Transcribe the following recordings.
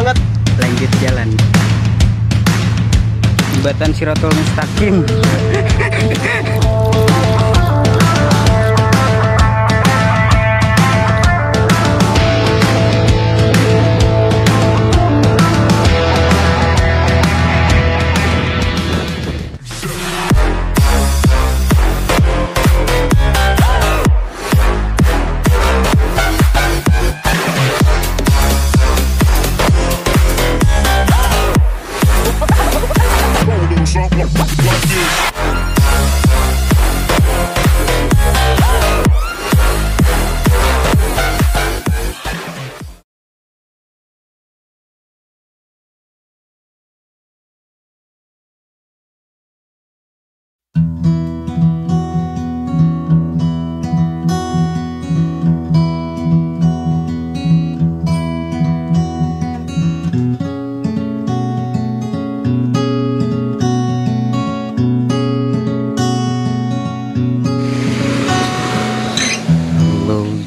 banget. Lanjut jalan. Jembatan Shiratul Mustaqim.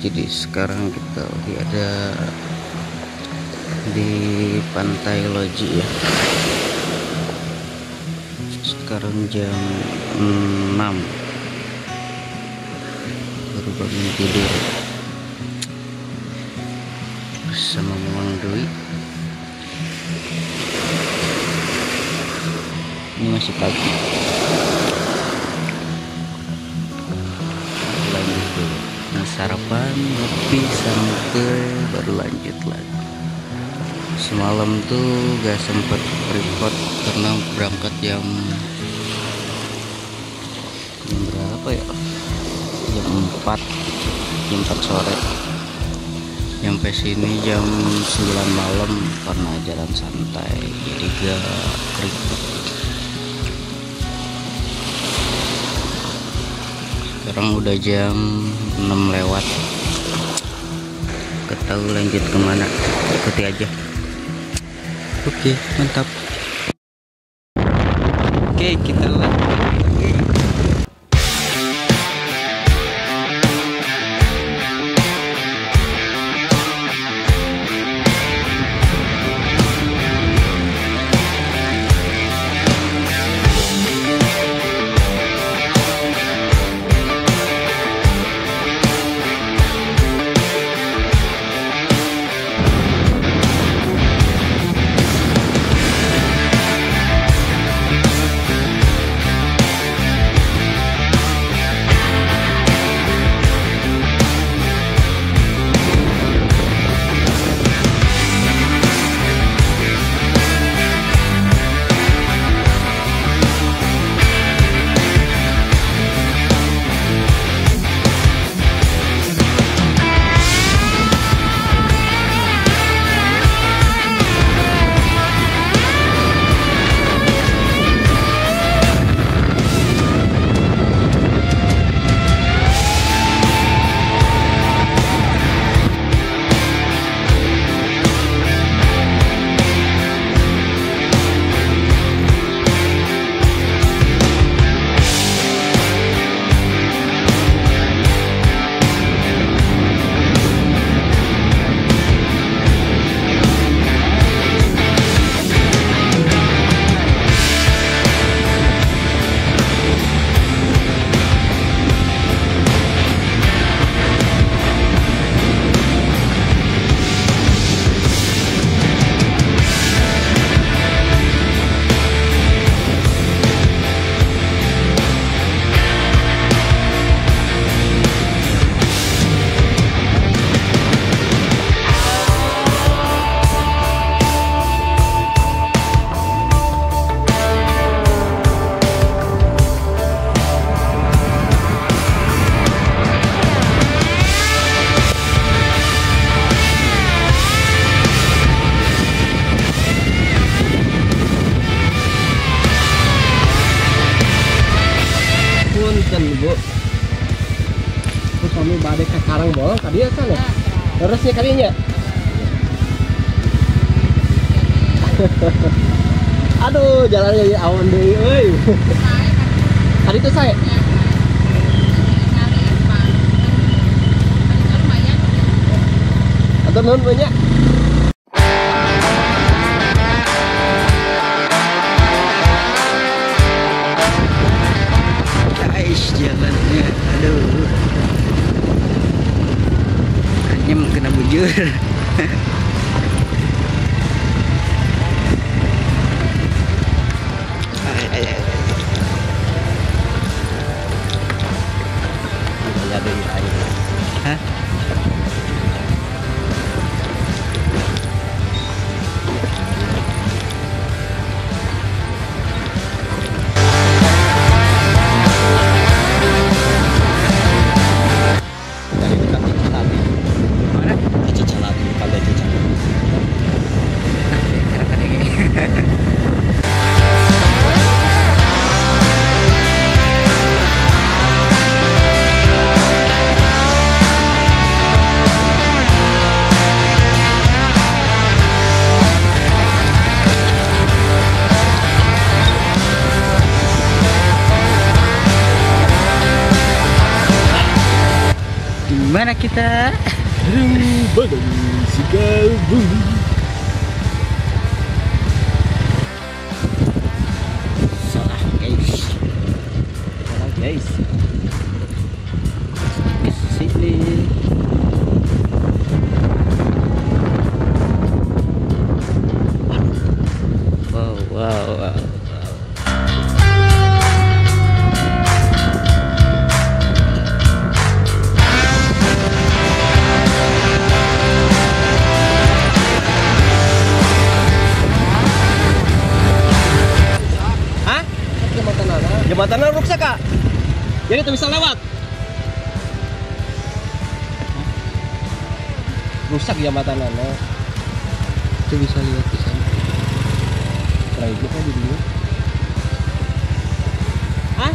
Jadi sekarang kita ada di Pantai Loji ya. Sekarang jam 6, baru bangun tidur bersama Mamang Dwi. Ini masih pagi. Lanjut dulu. Nah, sarapan, ngopi, santai, baru lanjut lagi. Semalam tuh gak sempet record karena berangkat jam berapa ya? Jam 4 sore. Nyampe sini jam 9 malam karena jalan santai, jadi gak record. Sekarang udah jam 6 lewat. Ketahu lanjut kemana, ikuti aja. Oke, mantap. Oke, kita lanjut. Bu. Terus kami badai ke Karang Bolong tadi ya kan ya? Terusnya kalinya. Aduh, jalannya ya awan deui euy. Tadi tuh saya. Atau non banyak. Kayaknya mau kena bujur. Jadi air. Hah? Dari dekat Cicalati. Mana? Cicalati, kalau Cicalati. Dimana kita? Badai Sikalbu. Salah guys. Salah guys. Sini. Wow, wow, wow. Hah? Jembatan mana? Jembatan rusak kak. Jadi tuh bisa lewat. Rusak jembatan mana? Itu bisa lihat di sana. Terakhir kan di dulu. Hah?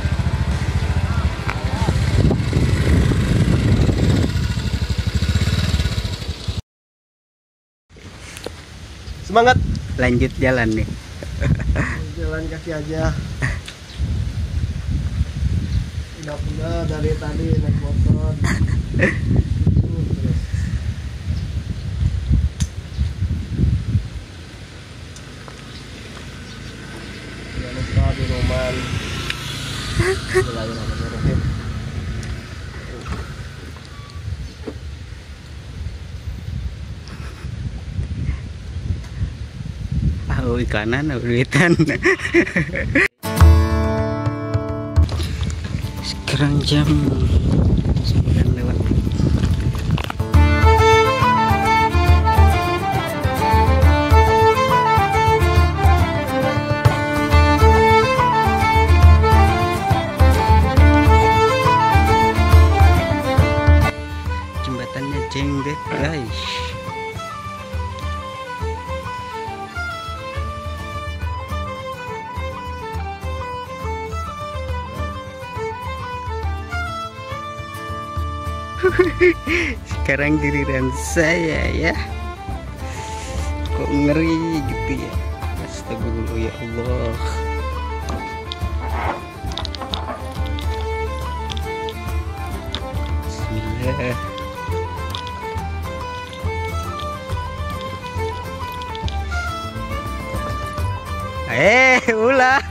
Semangat. Lanjut jalan nih. Jalan kaki aja. Udah dari tadi naik motor. Terus. Jangan lupa di Roman. Bismillahirrahmanirrahim. Oh, ikanan, duitan. Sekarang jam 9 lewat. Jembatannya jenggot guys. Sekarang giliran saya ya. Kok ngeri gitu ya. Astagfirullah ya Allah. Bismillah. Ulah.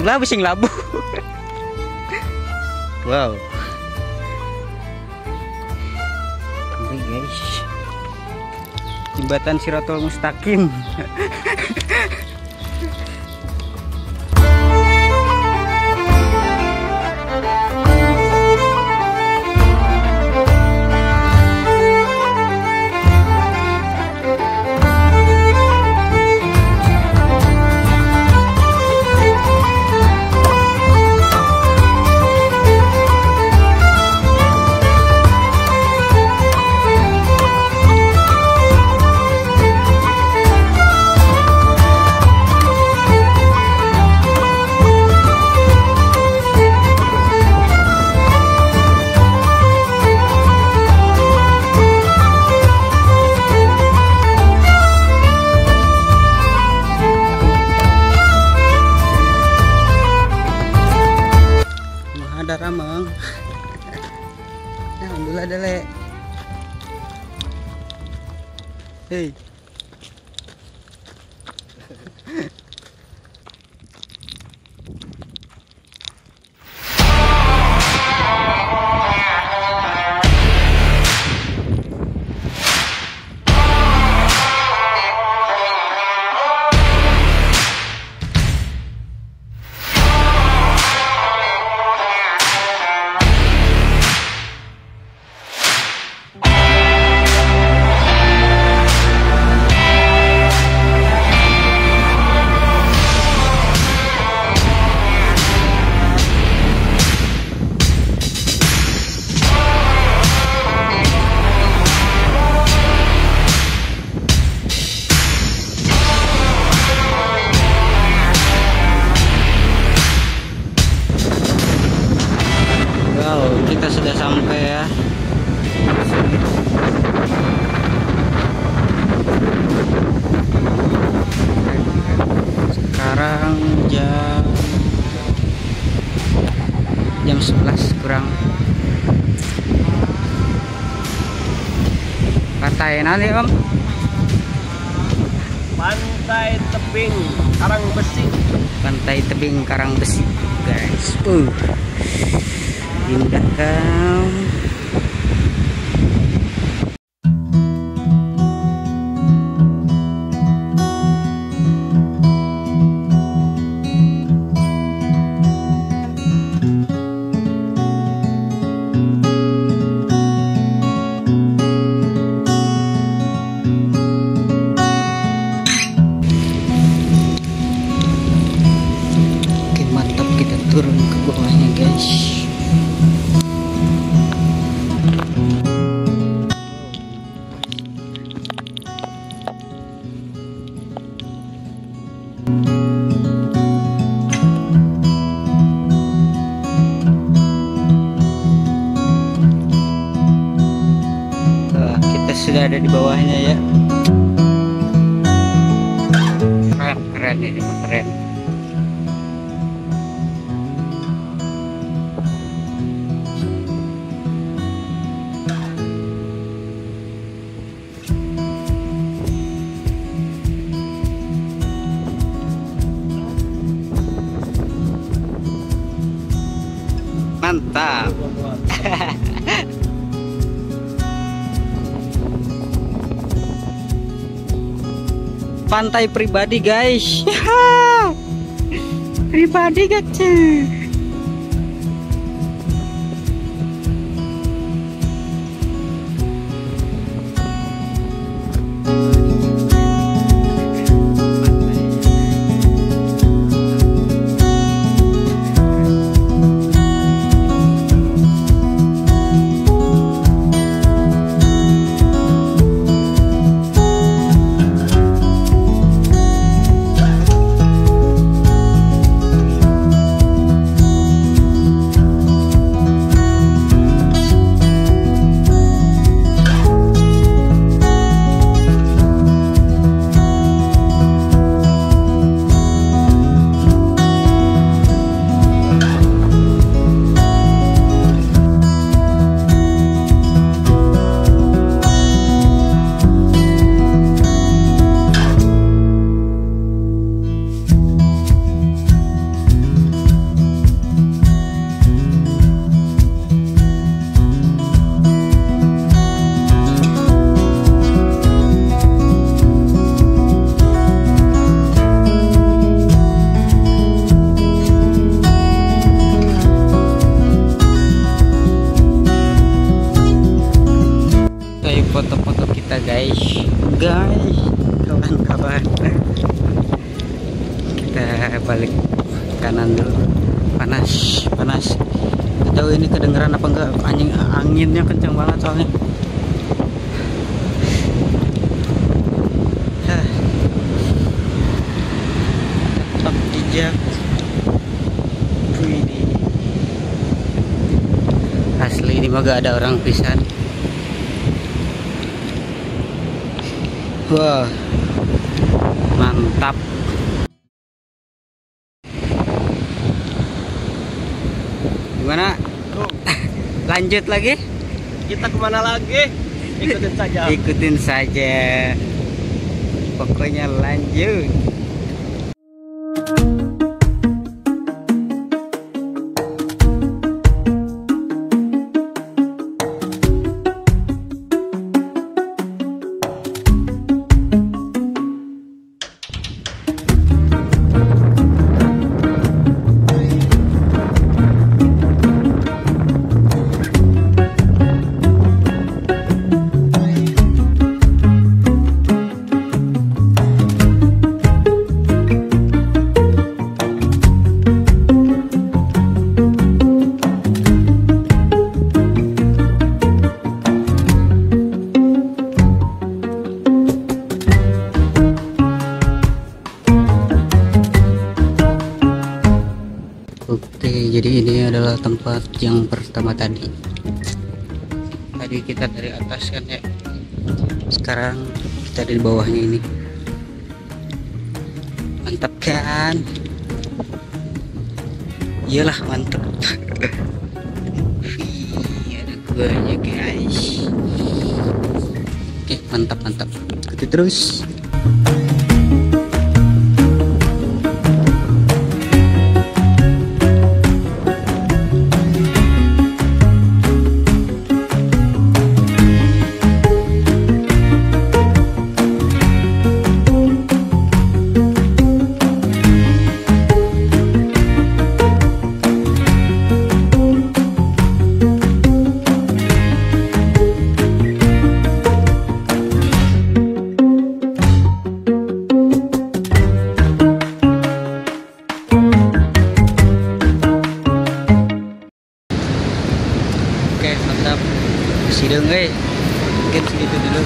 Ulah bising labu. Wow. Ini guys. Jembatan Shiratul Mustaqim. Ada ramang. Alhamdulillah ada le. Hei. capek ya. Sekarang jam 11 kurang. Pantai nanti Om? Pantai Tebing Karang Besi. Pantai Tebing Karang Besi guys. Indah kan. Turun ke bawahnya guys. Kita sudah ada di bawahnya ya. Keren ini, keren. Mantap. Pantai pribadi guys. Pribadi kecil. Foto-foto kita guys, kawan-kawan. Kita balik kanan dulu. Panas. Tahu ini kedengeran apa enggak? Anginnya kencang banget soalnya. Tetap jejak. Asli ini mah gak ada orang pisan. Wah, mantap. Gimana? Lanjut lagi? Kita kemana lagi? Ikutin saja. Ikutin saja. Pokoknya lanjut. Oke, jadi ini adalah tempat yang pertama tadi. tadi kita dari atas kan ya, sekarang kita di bawahnya ini. Mantap kan? Iyalah mantap. Ada guanya guys. Oke, mantap mantap. Ikuti terus. Oke, mantap. Sidang mungkin segitu dulu.